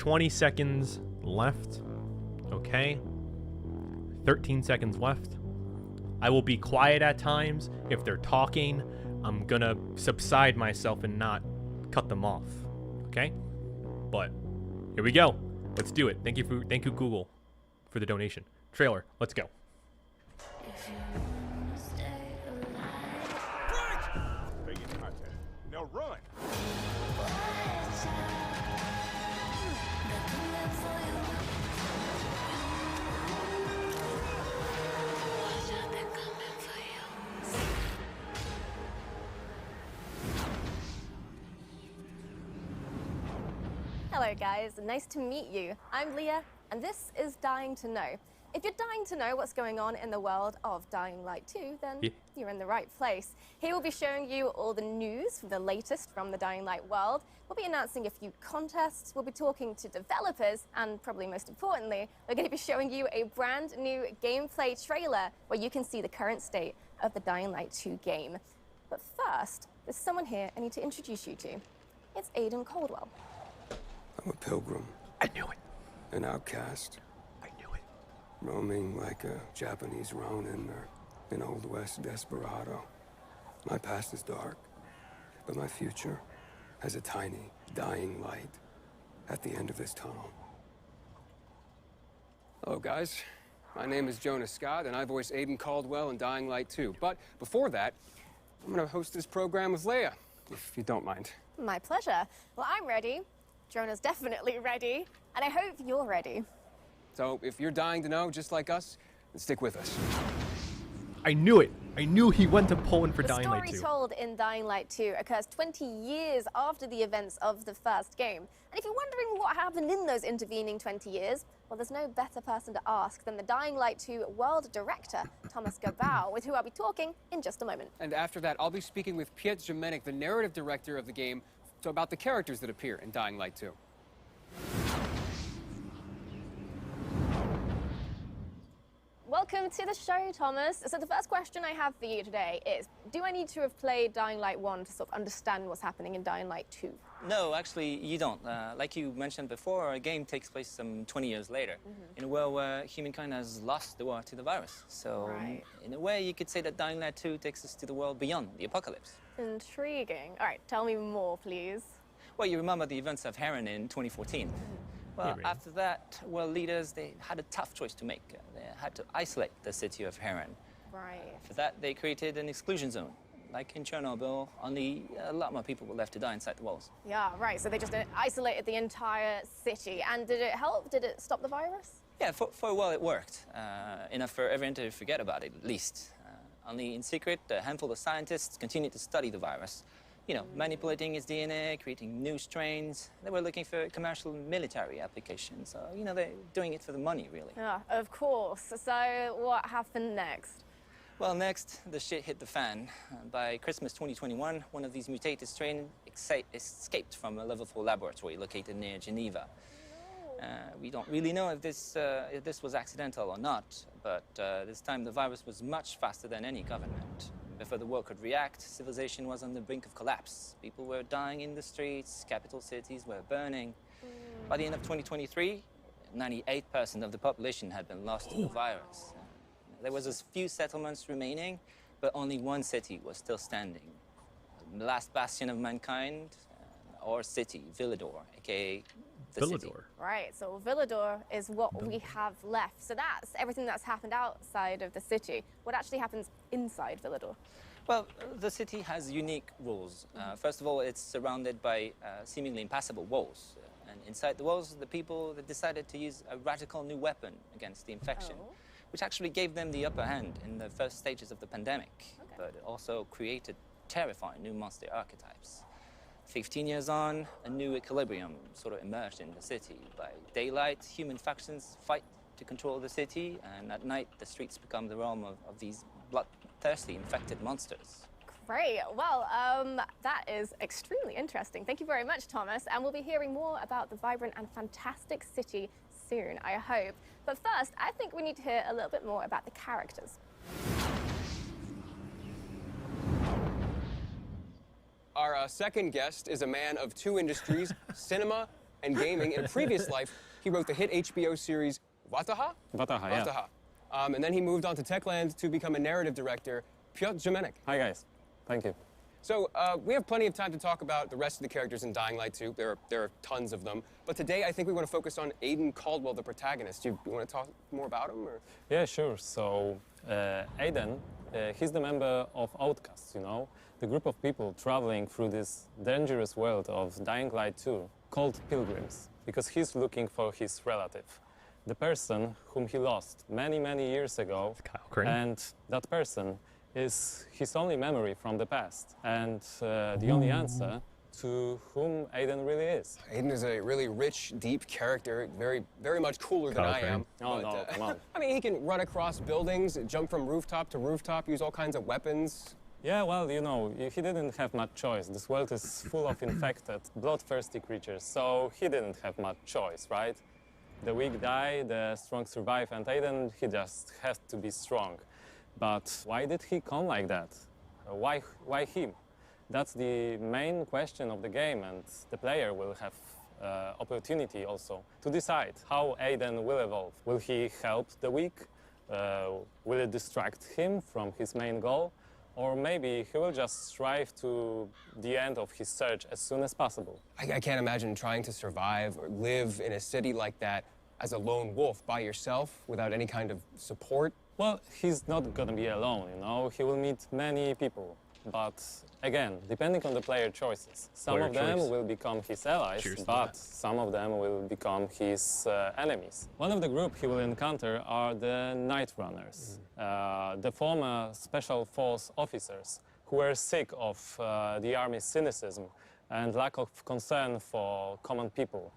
20 seconds left. Okay. 13 seconds left. I will be quiet at times. If they're talking, I'm gonna subside myself and not cut them off. Okay? But here we go. Let's do it. Thank you Google for the donation. Trailer, let's go. Now run. Hello guys, nice to meet you. I'm Leah, and this is Dying to Know. If you're dying to know what's going on in the world of Dying Light 2, then you're in the right place. Here we'll be showing you all the news, the latest from the Dying Light world. We'll be announcing a few contests, we'll be talking to developers, and probably most importantly, we're going to be showing you a brand new gameplay trailer where you can see the current state of the Dying Light 2 game. But first, there's someone here I need to introduce you to. It's Aidan Caldwell. I'm a pilgrim. I knew it. An outcast. I knew it. Roaming like a Japanese Ronin or an Old West desperado. My past is dark, but my future has a tiny, dying light at the end of this tunnel. Hello, guys. My name is Jonah Scott, and I voice Aidan Caldwell in Dying Light 2. But before that, I'm going to host this program with Leia, if you don't mind. My pleasure. Well, I'm ready. Jonah's definitely ready, and I hope you're ready. So if you're dying to know, just like us, then stick with us. I knew it. I knew he went to Poland for Dying Light 2. The story told in Dying Light 2 occurs 20 years after the events of the first game. And if you're wondering what happened in those intervening 20 years, well, there's no better person to ask than the Dying Light 2 world director, Thomas Gabau, with who I'll be talking in just a moment. And after that, I'll be speaking with Piotr Jamenek, the narrative director of the game, so about the characters that appear in Dying Light 2. Welcome to the show, Thomas. So the first question I have for you today is, do I need to have played Dying Light 1 to sort of understand what's happening in Dying Light 2? No, actually, you don't. Like you mentioned before, our game takes place some 20 years later, in a world where humankind has lost the war to the virus. So, in a way, you could say that Dying Light 2 takes us to the world beyond the apocalypse. Intriguing. All right, tell me more, please. Well, you remember the events of Heron in 2014. Well, after that, world leaders, they had a tough choice to make. They had to isolate the city of Heron. Right. For that, they created an exclusion zone. Like in Chernobyl, only a lot more people were left to die inside the walls. Yeah, right. So they just isolated the entire city. And did it help? Did it stop the virus? Yeah, for a while it worked. Enough for everyone to forget about it, at least. Only in secret, a handful of scientists continued to study the virus. You know, manipulating its DNA, creating new strains. They were looking for commercial military applications. So, you know, they're doing it for the money, really. Yeah, of course. So what happened next? Well, next, the shit hit the fan. By Christmas 2021, one of these mutated strains escaped from a level 4 laboratory located near Geneva. We don't really know if this was accidental or not, but this time the virus was much faster than any government. Before the world could react, civilization was on the brink of collapse. People were dying in the streets, capital cities were burning. By the end of 2023, 98% of the population had been lost to the virus. There was a few settlements remaining, but only one city was still standing. The last bastion of mankind, our city, Villador, aka the city. Right, so Villador is what we have left. So that's everything that's happened outside of the city. What actually happens inside Villador? Well, the city has unique rules. First of all, it's surrounded by seemingly impassable walls. And inside the walls, the people decided to use a radical new weapon against the infection, which actually gave them the upper hand in the first stages of the pandemic, but it also created terrifying new monster archetypes. 15 years on, a new equilibrium sort of emerged in the city. By daylight, human factions fight to control the city, and at night, the streets become the realm of these bloodthirsty, infected monsters. Great. Well, that is extremely interesting. Thank you very much, Thomas. And we'll be hearing more about the vibrant and fantastic city soon, I hope. But first, I think we need to hear a little bit more about the characters. Our second guest is a man of two industries, cinema and gaming. In a previous life, he wrote the hit HBO series Wataha? Wataha, yeah. Wataha. And then he moved on to Techland to become a narrative director. Piotr Jamenek. Hi, guys. Thank you. So we have plenty of time to talk about the rest of the characters in Dying Light 2. There are tons of them. But today, I think we want to focus on Aidan Caldwell, the protagonist. You want to talk more about him? Or? Yeah, sure. So, Aiden, he's the member of Outcasts, you know? The group of people traveling through this dangerous world of Dying Light 2, called pilgrims, because he's looking for his relative. The person whom he lost many, many years ago. And that person is his only memory from the past, and the only answer to whom Aiden really is. Aiden is a really rich, deep character, very much cooler than I am. Oh, no, come on. I mean, he can run across buildings, jump from rooftop to rooftop, use all kinds of weapons. Yeah, well, you know, he didn't have much choice. This world is full of infected, bloodthirsty creatures, so he didn't have much choice, right? The weak die, the strong survive, and Aiden, he just has to be strong. But why did he come like that? Why him? That's the main question of the game, and the player will have opportunity also to decide how Aiden will evolve. Will he help the weak? Will it distract him from his main goal? Or maybe he will just strive to the end of his search as soon as possible. I can't imagine trying to survive or live in a city like that as a lone wolf by yourself without any kind of support. Well, he's not gonna be alone, you know. He will meet many people. But again, depending on the player choices, some of them will become his allies, but some of them will become his enemies. One of the group he will encounter are the Night Runners, the former special force officers who were sick of the army's cynicism and lack of concern for common people.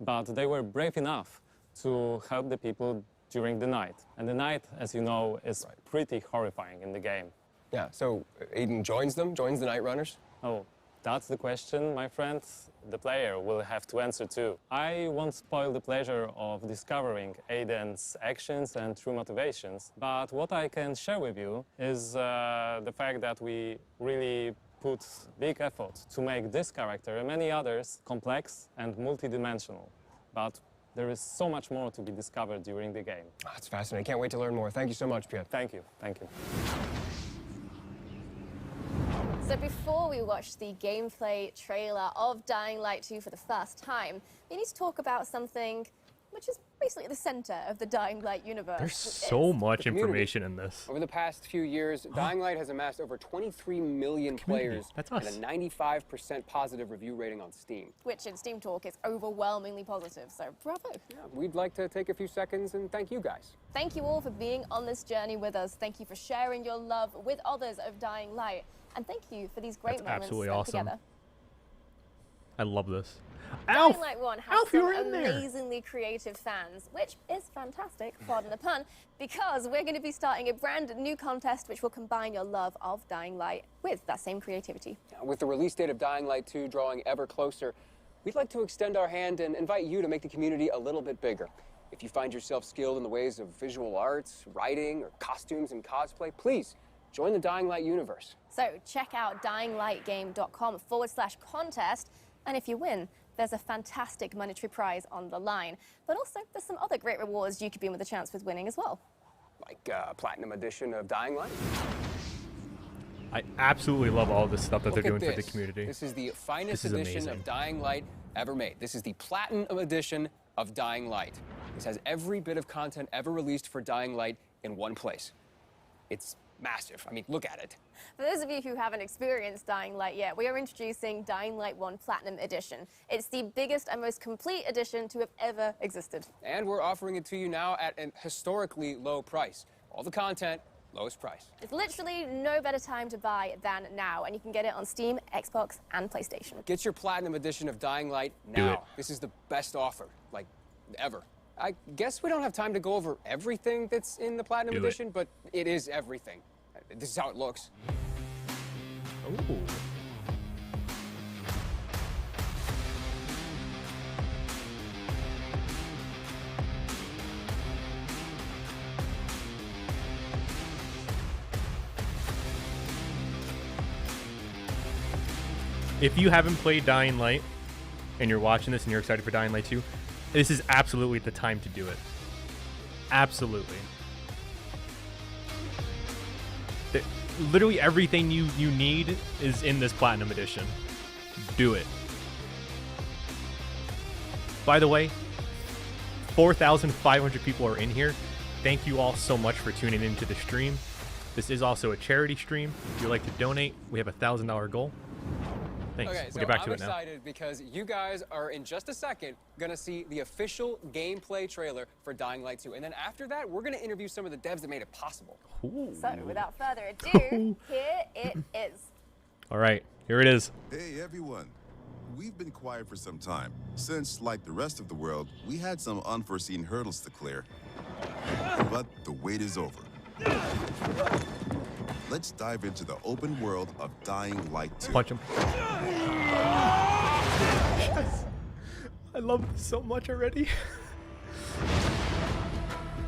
But they were brave enough to help the people during the night. And the night, as you know, is pretty horrifying in the game. Yeah, so Aiden joins them, joins the Night Runners? Oh, that's the question, my friend. The player will have to answer too. I won't spoil the pleasure of discovering Aiden's actions and true motivations, but what I can share with you is the fact that we really put big effort to make this character and many others complex and multidimensional. But there is so much more to be discovered during the game. Oh, that's fascinating. Can't wait to learn more. Thank you so much, Piotr. Thank you. Thank you. So before we watch the gameplay trailer of Dying Light 2 for the first time, we need to talk about something which is basically at the center of the Dying Light universe. There's so much information in this. Over the past few years, Dying Light has amassed over 23 million players That's us. and a 95% positive review rating on Steam. Which in Steam Talk is overwhelmingly positive, so bravo. Yeah, we'd like to take a few seconds and thank you guys. Thank you all for being on this journey with us. Thank you for sharing your love with others of Dying Light. And thank you for these great moments absolutely spent awesome. together. I love this. Dying Light 1 has Alf, some you were in there. amazingly creative fans, which is fantastic, pardon the pun, because we're going to be starting a brand new contest which will combine your love of Dying Light with that same creativity. With the release date of Dying Light 2 drawing ever closer, we'd like to extend our hand and invite you to make the community a little bit bigger. If you find yourself skilled in the ways of visual arts, writing, or costumes and cosplay, please join the Dying Light universe. So check out dyinglightgame.com/contest, and if you win, there's a fantastic monetary prize on the line. But also, there's some other great rewards you could be in with a chance with winning as well. Like Platinum Edition of Dying Light. I absolutely love all this stuff that Look they're at doing for the this. community. This is the finest This is edition amazing. of Dying Light ever made. This is the Platinum Edition of Dying Light. This has every bit of content ever released for Dying Light in one place. It's massive. I mean, look at it. For those of you who haven't experienced Dying Light yet, we are introducing Dying Light 1 Platinum Edition. It's the biggest and most complete edition to have ever existed. And we're offering it to you now at an historically low price. All the content, lowest price. It's literally no better time to buy than now, and you can get it on Steam, Xbox, and PlayStation. Get your Platinum Edition of Dying Light Do now. it. This is the best offer, like, ever. I guess we don't have time to go over everything that's in the Platinum Do it. Edition, but it is everything. This is how it looks. Ooh. If you haven't played Dying Light, and you're watching this and you're excited for Dying Light 2, this is absolutely the time to do it. Absolutely. Literally everything you need is in this Platinum Edition. Do it. By the way, 4,500 people are in here. Thank you all so much for tuning into the stream. This is also a charity stream. If you'd like to donate, we have a $1,000 goal. Thanks. Okay, We'll so get back I'm to it now. excited because you guys are in just a second gonna see the official gameplay trailer for Dying Light 2. And then after that, we're gonna interview some of the devs that made it possible. Ooh. So, without further ado, here it is. All right, here it is. Hey everyone. We've been quiet for some time, since, like the rest of the world, we had some unforeseen hurdles to clear. But the wait is over. Let's dive into the open world of Dying Light 2. Punch him. Yes. I love this so much already.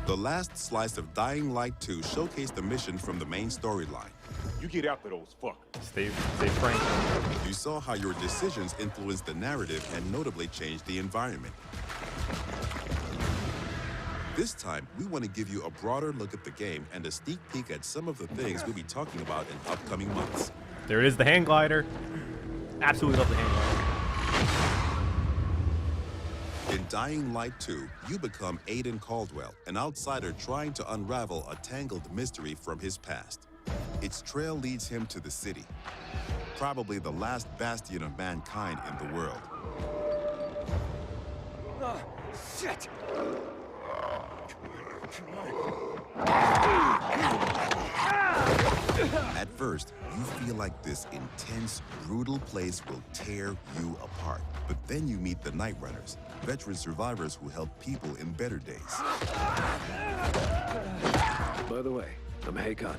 The last slice of Dying Light 2 showcased the mission from the main storyline. You get after those fuckers. Stay frank. You saw how your decisions influenced the narrative and notably changed the environment. This time, we want to give you a broader look at the game and a sneak peek at some of the things we'll be talking about in upcoming months. There it is, the hand glider. Absolutely love the hand glider. In Dying Light 2, you become Aidan Caldwell, an outsider trying to unravel a tangled mystery from his past. Its trail leads him to the city, probably the last bastion of mankind in the world. Shit! At first, you feel like this intense, brutal place will tear you apart. But then you meet the Night Runners, veteran survivors who help people in better days. By the way, I'm Aidan.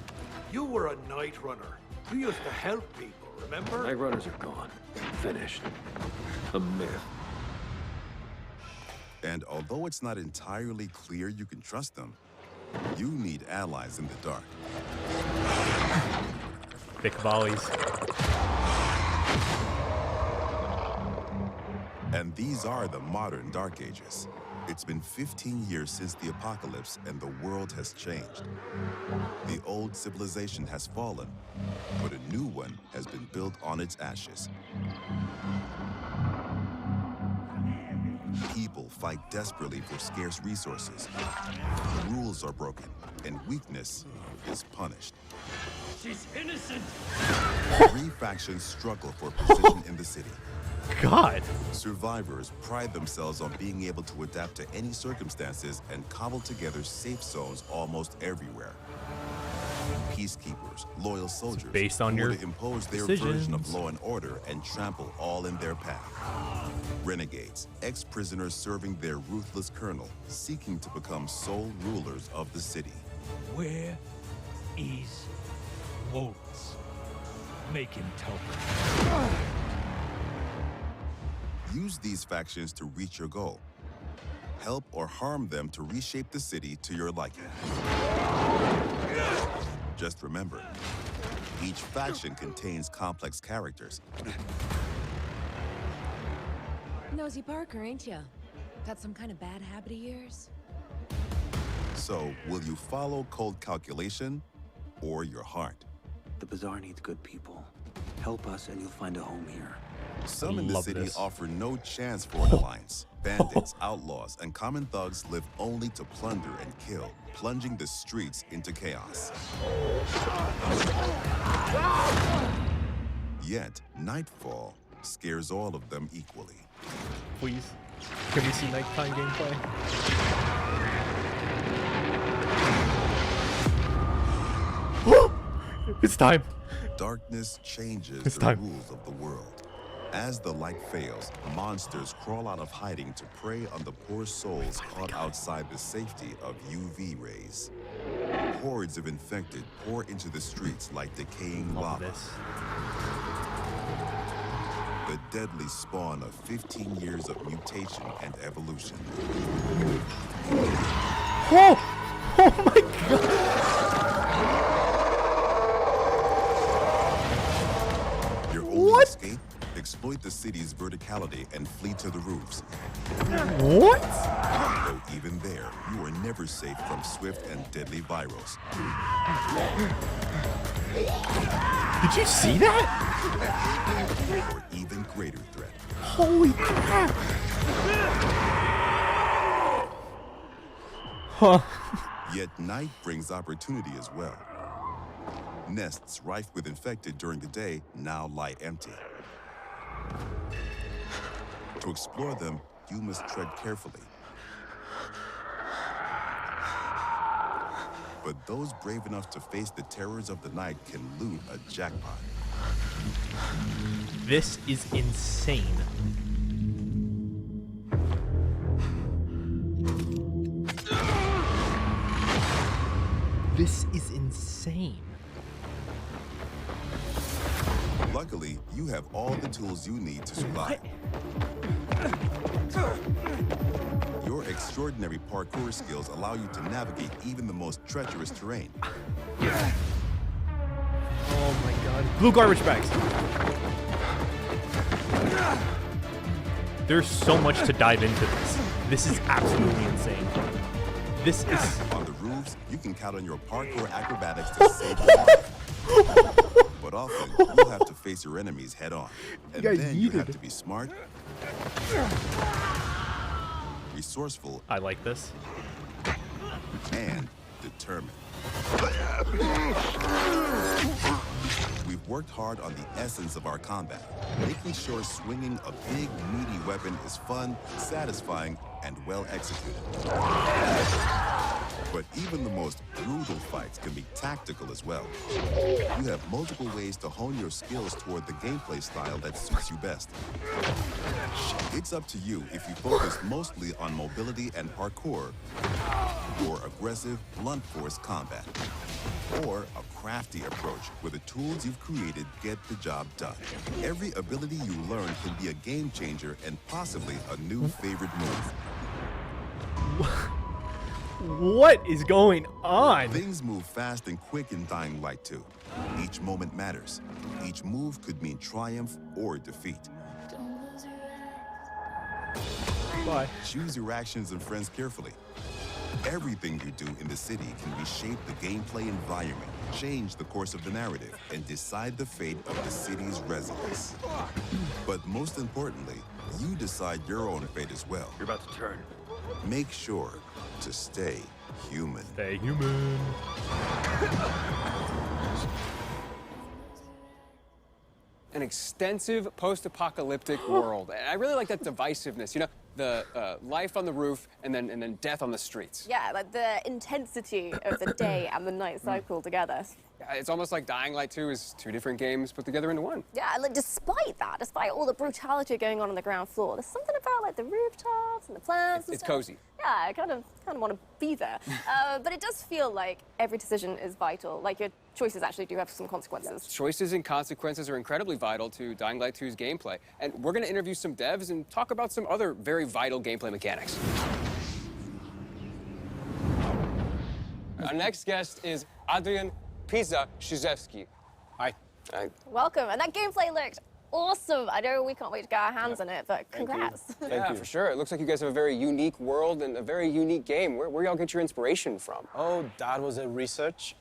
You were a night runner. You used to help people, remember? Night runners are gone. Finished. A myth. And although it's not entirely clear you can trust them, you need allies in the dark. Thick volleys. And these are the modern Dark Ages. It's been 15 years since the apocalypse and the world has changed. The old civilization has fallen, but a new one has been built on its ashes. People fight desperately for scarce resources. Rules are broken, and weakness is punished. She's innocent! 3 factions struggle for position in the city. God. Survivors pride themselves on being able to adapt to any circumstances and cobble together safe zones almost everywhere. Peacekeepers, loyal soldiers, based on who your want to impose their version of law and order and trample all in their path. Renegades, ex-prisoners serving their ruthless colonel, seeking to become sole rulers of the city. Where is Waltz? Make him tell me. Use these factions to reach your goal. Help or harm them to reshape the city to your liking. Just remember, each faction contains complex characters. Nosy Parker, ain't ya? Got some kind of bad habit of yours? So, will you follow cold calculation or your heart? The Bazaar needs good people. Help us and you'll find a home here. Some in the Love city this. offer no chance for an alliance. Bandits, outlaws, and common thugs live only to plunder and kill, plunging the streets into chaos. Yet, nightfall scares all of them equally. Please. Can we see nighttime gameplay? It's time. Darkness changes It's the time. rules of the world. As the light fails, monsters crawl out of hiding to prey on the poor souls caught outside the safety of UV rays. Hordes of infected pour into the streets like decaying Love lava. this. The deadly spawn of 15 years of mutation and evolution. Oh! Oh my god! Your only escape? Exploit the city's verticality and flee to the roofs. What? Though even there, you are never safe from swift and deadly virals. Did you see that? Or even greater threat. Holy crap! Huh. Yet night brings opportunity as well. Nests rife with infected during the day now lie empty. To explore them, you must tread carefully. But those brave enough to face the terrors of the night can loot a jackpot. This is insane. This is insane. Luckily, you have all the tools you need to survive. Your extraordinary parkour skills allow you to navigate even the most treacherous terrain. Oh my god. Blue garbage bags. There's so much to dive into this. This is absolutely insane. This is... On the roofs, you can count on your parkour acrobatics to save your life. But often, you'll have to face your enemies head on. And then you have to be smart, resourceful, I like this. and determined. We've worked hard on the essence of our combat, making sure swinging a big, meaty weapon is fun, satisfying, and well executed. But even the most brutal fights can be tactical as well. You have multiple ways to hone your skills toward the gameplay style that suits you best. It's up to you if you focus mostly on mobility and parkour, or aggressive, blunt force combat, or a crafty approach where the tools you've created get the job done. Every ability you learn can be a game changer and possibly a new favorite move. What is going on? Things move fast and quick in Dying Light 2. Each moment matters. Each move could mean triumph or defeat. Bye. Choose your actions and friends carefully. Everything you do in the city can reshape the gameplay environment, change the course of the narrative, and decide the fate of the city's residents. But most importantly, you decide your own fate as well. You're about to turn. Make sure to stay human. Stay human. An extensive post-apocalyptic world. And I really like that divisiveness. You know, the life on the roof and then death on the streets. Yeah, like the intensity of the day and the night cycle together. Yeah, it's almost like Dying Light 2 is two different games put together into one. Yeah, like despite that, despite all the brutality going on the ground floor, there's something about like the rooftops and the plants and It's stuff. cozy. Yeah, I kind of want to be there. But it does feel like every decision is vital. Like your choices actually do have some consequences. Choices and consequences are incredibly vital to Dying Light 2's gameplay. And we're going to interview some devs and talk about some other very vital gameplay mechanics. Our next guest is Adrian Szewski. Hi. Hi. Welcome. And that gameplay looked awesome. I know we can't wait to get our hands on it, but congrats. Yeah, for sure. It looks like you guys have a very unique world and a very unique game. Where y'all get your inspiration from? Oh, that was a research.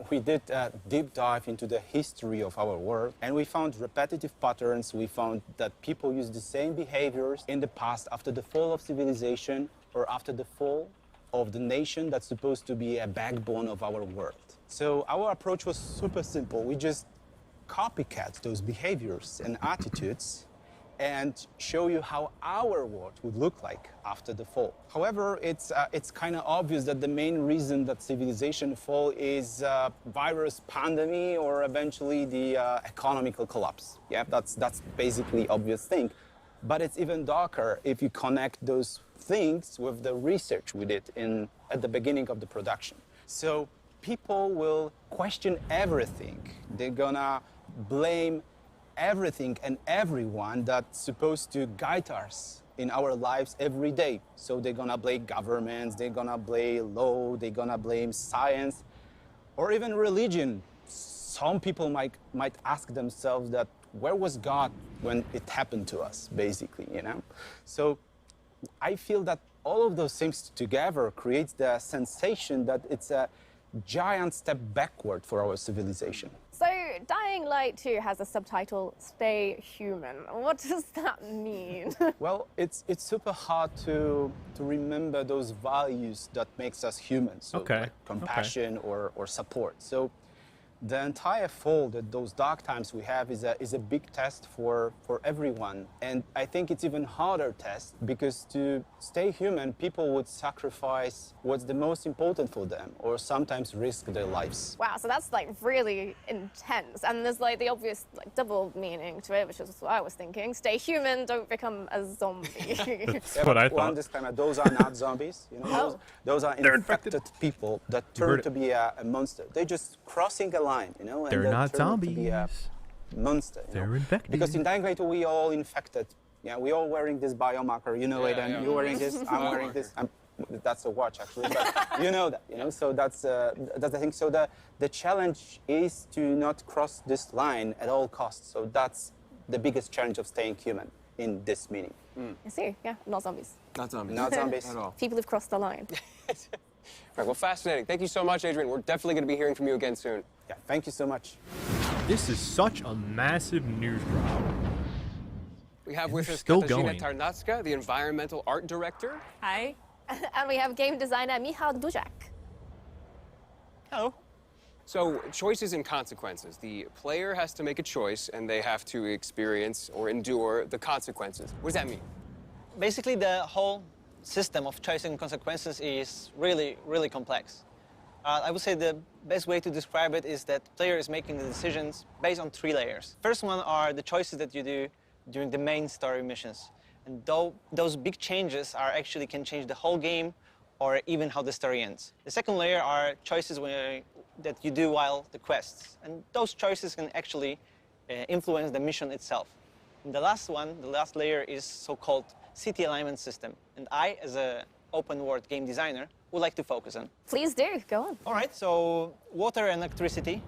We did a deep dive into the history of our world, and we found repetitive patterns. We found that people use the same behaviors in the past after the fall of civilization or after the fall of the nation that's supposed to be a backbone of our world. So our approach was super simple. We just copycat those behaviors and attitudes and show you how our world would look like after the fall. However, it's kind of obvious that the main reason that civilization fall is virus pandemic or eventually the economical collapse. Yeah, that's basically obvious thing. But it's even darker if you connect those things with the research we did at the beginning of the production. So people will question everything. They're gonna blame everything and everyone that's supposed to guide us in our lives every day. So they're gonna blame governments, they're gonna blame law, they're gonna blame science, or even religion. Some people might ask themselves that where was God when it happened to us, basically, you know? So I feel that all of those things together creates the sensation that it's a giant step backward for our civilization. So, Dying Light 2 has a subtitle, Stay Human. What does that mean? Well, it's super hard to remember those values that makes us human. So like compassion or support. So the entire fall that those dark times we have is a big test for everyone. And I think it's even harder test because to stay human, people would sacrifice what's the most important for them or sometimes risk their lives. Wow, so that's like really intense. And there's like the obvious like double meaning to it, which is what I was thinking. Stay human, don't become a zombie. That's what I thought. Disclaimer, those are not zombies. You know, those are infected people that turn to be a monster. They're just crossing a line, you know, and they're not zombies. To be a monster. They're infected. Because in Dying Light, we all infected. Yeah, we all wearing this biomarker. You know, Aiden, you're wearing this. I'm wearing this. That's a watch, actually. But you know that. You know, so that's the thing. So the challenge is to not cross this line at all costs. So that's the biggest challenge of staying human in this meaning. I see. Yeah, not zombies. Not zombies. Not zombies at all. People who've crossed the line. Right, well, fascinating. Thank you so much, Adrian. We're definitely going to be hearing from you again soon. Yeah, thank you so much. This is such a massive news drop. We have with us still Katarzyna going. Tarnacka, the environmental art director. Hi. And we have game designer Michał Duzak. Hello. So, choices and consequences. The player has to make a choice, and they have to experience or endure the consequences. What does that mean? Basically, the whole system of choices and consequences is really, really complex. I would say the best way to describe it is that the player is making the decisions based on 3 layers. First one are the choices that you do during the main story missions. And those big changes actually can change the whole game or even how the story ends. The second layer are choices that you do while the quests. And those choices can actually influence the mission itself. And the last one, the last layer, is so-called city alignment system. And I, as an open-world game designer, would like to focus on. Please do, go on. All right, so water and electricity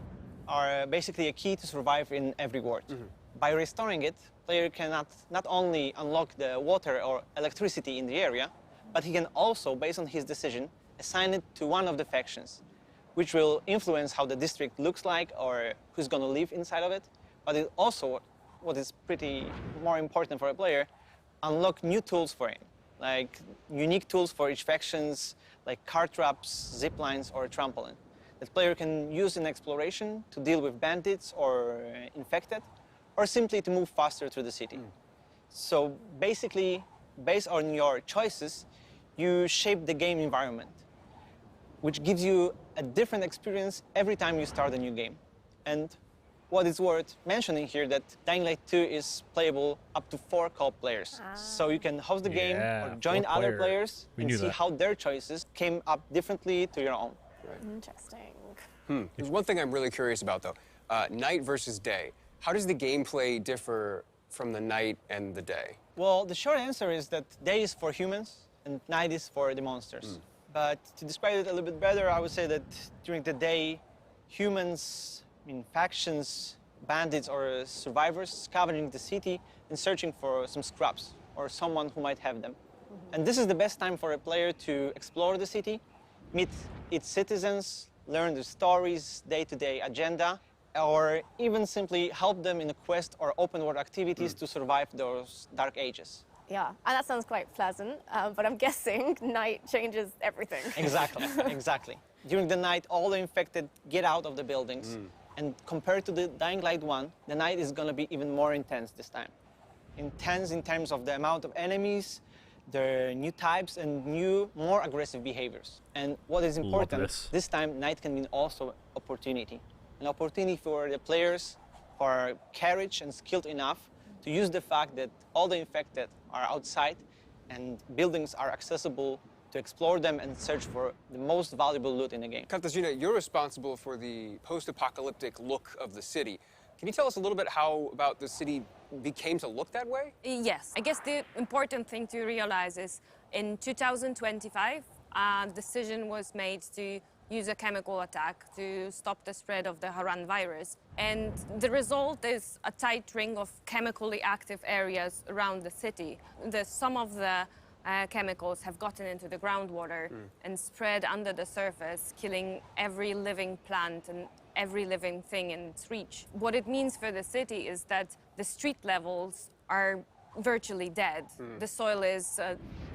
are basically a key to survive in every world. By restoring it, player can not only unlock the water or electricity in the area, but he can also, based on his decision, assign it to one of the factions, which will influence how the district looks like or who's going to live inside of it. But it also, what is pretty more important for a player, unlock new tools for him, like unique tools for each factions, like car traps, zip lines, or a trampoline. That player can use in exploration to deal with bandits or infected, or simply to move faster through the city. So basically, based on your choices, you shape the game environment, which gives you a different experience every time you start a new game. And what is worth mentioning here that Dying Light 2 is playable up to 4 co-op players. So you can host the game or join other players and see how their choices came up differently to your own. Right. Interesting. There's one thing I'm really curious about, though. Night versus day. How does the gameplay differ from the night and the day? Well, the short answer is that day is for humans and night is for the monsters. But to describe it a little bit better, I would say that during the day, humans, factions, bandits, or survivors scavenging the city and searching for some scraps or someone who might have them. And this is the best time for a player to explore the city, meet its citizens, learn the stories, day-to-day agenda, or even simply help them in a quest or open-world activities to survive those dark ages. Yeah, and that sounds quite pleasant, but I'm guessing night changes everything. Exactly, exactly. During the night, all the infected get out of the buildings. And compared to the Dying Light 1, the night is going to be even more intense this time. Intense in terms of the amount of enemies, their new types, and new, more aggressive behaviors. And what is important, this time, night can mean also opportunity. An opportunity for the players who are courage and skilled enough to use the fact that all the infected are outside and buildings are accessible to explore them and search for the most valuable loot in the game. Katarzyna, you're responsible for the post-apocalyptic look of the city. Can you tell us a little bit how about the city became to look that way? Yes. I guess the important thing to realize is in 2025, a decision was made to use a chemical attack to stop the spread of the Haran virus. And the result is a tight ring of chemically active areas around the city. Some of the chemicals have gotten into the groundwater and spread under the surface, killing every living plant and every living thing in its reach. What it means for the city is that the street levels are virtually dead. The soil is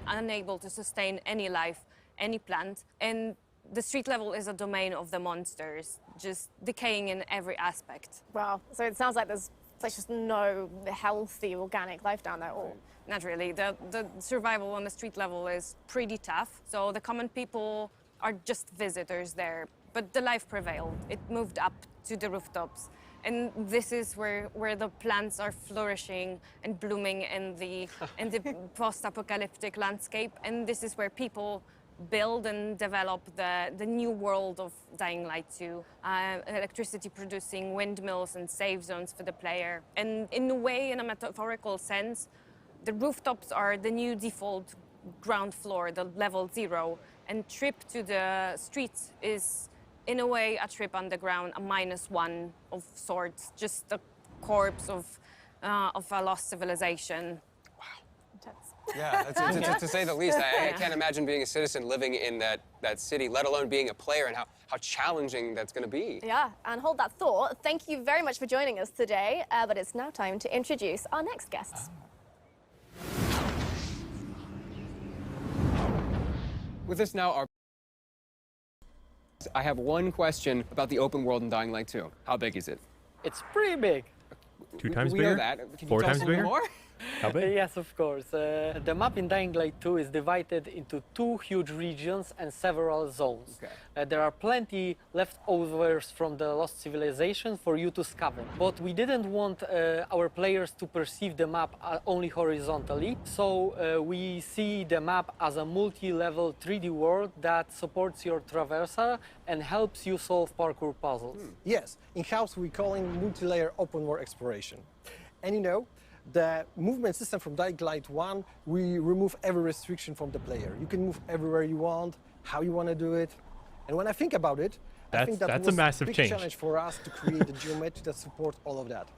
unable to sustain any life, any plant, and the street level is a domain of the monsters, just decaying in every aspect. Wow, so it sounds like there's just no healthy organic life down there at all. Not really. The survival on the street level is pretty tough, so the common people are just visitors there. But the life prevailed. It moved up to the rooftops. And this is where the plants are flourishing and blooming in the post-apocalyptic landscape. And this is where people build and develop the new world of Dying Light 2, electricity producing windmills and safe zones for the player. And in a way, in a metaphorical sense, the rooftops are the new default ground floor, the level 0, and trip to the streets is, in a way, a trip underground, a -1 of sorts, just a corpse of a lost civilization. Yeah, to say the least. I can't imagine being a citizen living in that city, let alone being a player, and how challenging that's going to be. Yeah, and hold that thought. Thank you very much for joining us today, but it's now time to introduce our next guests. With us now I have one question about the open world in Dying Light 2. How big is it? It's pretty big. 2 times we bigger? know that. Can 4 you tell times us a little bigger? more? How big? Yes, of course. The map in Dying Light 2 is divided into 2 huge regions and several zones. Okay. There are plenty leftovers from the lost civilization for you to scavenge. But we didn't want our players to perceive the map only horizontally, so we see the map as a multi-level 3D world that supports your traversal and helps you solve parkour puzzles. Yes, in-house we call it multi-layer open world exploration. And you know, the movement system from Dying Light 1, we remove every restriction from the player. You can move everywhere you want, how you want to do it. And when I think about it, I think that was a massive big change. challenge for us to create a geometry that supports all of that.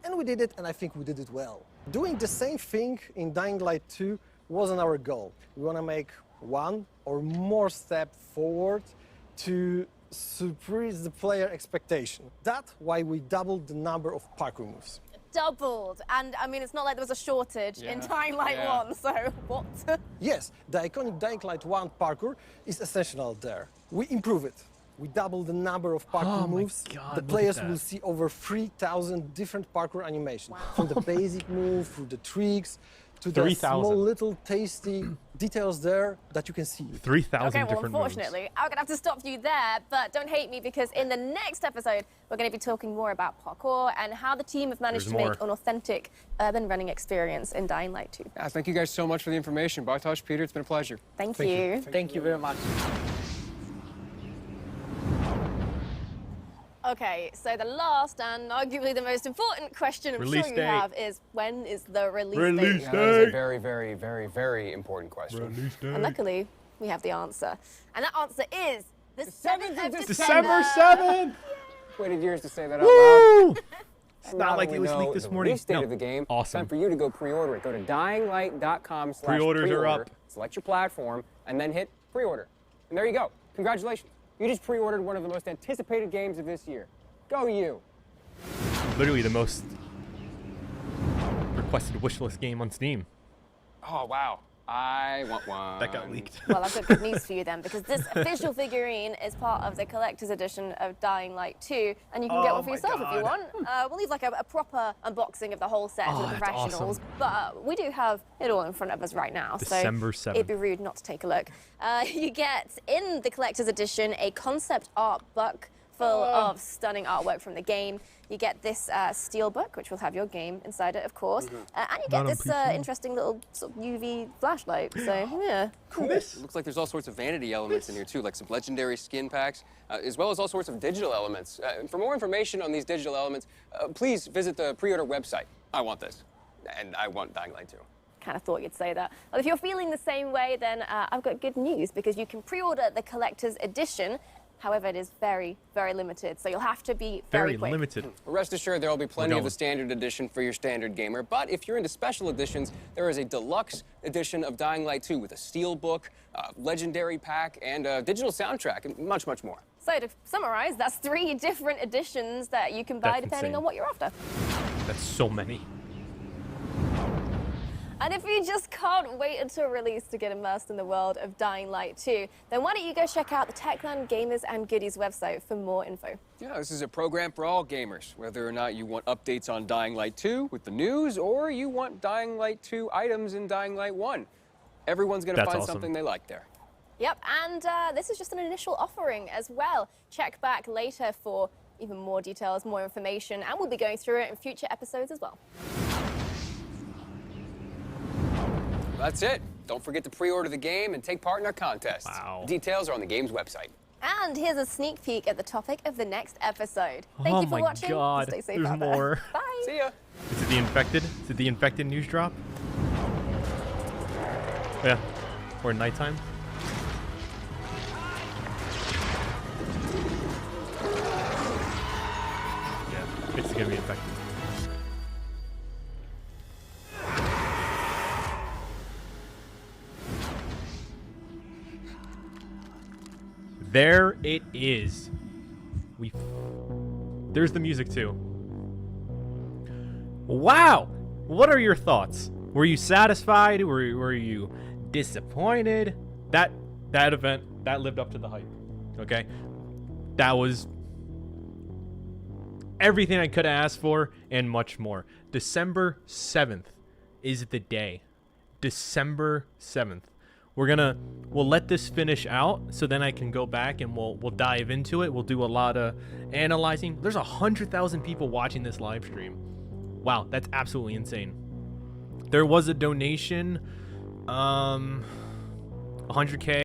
And we did it, and I think we did it well. Doing the same thing in Dying Light 2 wasn't our goal. We want to make one or more step forward to surprise the player expectation. That's why we doubled the number of parkour moves. Doubled, and I mean, it's not like there was a shortage in Dying Light 1, so what? Yes, the iconic Dying Light 1 parkour is essential there. We improve it. We double the number of parkour moves. God, the players will see over 3,000 different parkour animations, from the basic move, through the tricks, to the small little tasty details there that you can see. 3,000 okay, well, different unfortunately, moves. I'm going to have to stop you there, but don't hate me because in the next episode, we're going to be talking more about parkour and how the team have managed to make an authentic urban running experience in Dying Light 2. Yeah, thank you guys so much for the information. Bartosz, Peter, it's been a pleasure. Thank you. Thank you very much. Okay, so the last and arguably the most important question I'm sure you have is, when is the release date? Yeah, that is a very, very, very, very important question. And luckily, we have the answer. And that answer is the 7th of December 7th! Waited years to say that out loud. It's not like it was leaked this morning. The release date of the game. Awesome. Time for you to go pre-order it. Go to dyinglight.com/pre-order. Pre-orders are up. Select your platform, and then hit pre-order. And there you go. Congratulations. You just pre-ordered one of the most anticipated games of this year. Go you. Literally the most requested wishlist game on Steam. Oh, wow. I want one. That got leaked. Well, I've got good news for you then, because this official figurine is part of the collector's edition of Dying Light 2, and you can get one for yourself if you want. We'll leave like a proper unboxing of the whole set to the professionals, awesome. but we do have it all in front of us right now, December so 7th. it'd be rude not to take a look. You get, in the collector's edition, a concept art book full of stunning artwork from the game. You get this steel book, which will have your game inside it, of course, and you get this interesting little sort of UV flashlight. So yeah, cool. It looks like there's all sorts of vanity elements in here too, like some legendary skin packs, as well as all sorts of digital elements. For more information on these digital elements, please visit the pre-order website. I want this, and I want Dying Light 2. Kind of thought you'd say that. Well, if you're feeling the same way, then I've got good news, because you can pre-order the collector's edition However, it is very, very limited, so you'll have to be very quick. limited. Rest assured, there will be plenty of going. the standard edition for your standard gamer. But if you're into special editions, there is a deluxe edition of Dying Light 2 with a steel book, legendary pack, and a digital soundtrack, and much, much more. So to summarize, that's 3 different editions that you can buy That's depending insane. on what you're after. That's so many. And if you just can't wait until release to get immersed in the world of Dying Light 2, then why don't you go check out the Techland Gamers and Goodies website for more info. Yeah, this is a program for all gamers, whether or not you want updates on Dying Light 2 with the news, or you want Dying Light 2 items in Dying Light 1. Everyone's going to That's find awesome. something they like there. Yep, and this is just an initial offering as well. Check back later for even more details, more information, and we'll be going through it in future episodes as well. That's it. Don't forget to pre-order the game and take part in our contest. Wow. Details are on the game's website. And here's a sneak peek at the topic of the next episode. Thank Oh you for my watching. God, Stay safe there's out there. more. Bye. See ya. Is it the infected? Is it the infected news drop? Yeah. Or nighttime? Yeah, it's gonna be infected. There it is. There's the music too. Wow! What are your thoughts? Were you satisfied? Were you disappointed? That event, that lived up to the hype. Okay? That was everything I could have asked for and much more. December 7th is the day. December 7th. We'll let this finish out so then I can go back and we'll dive into it. We'll do a lot of analyzing. There's 100,000 people watching this live stream. Wow, that's absolutely insane. There was a donation, 100K.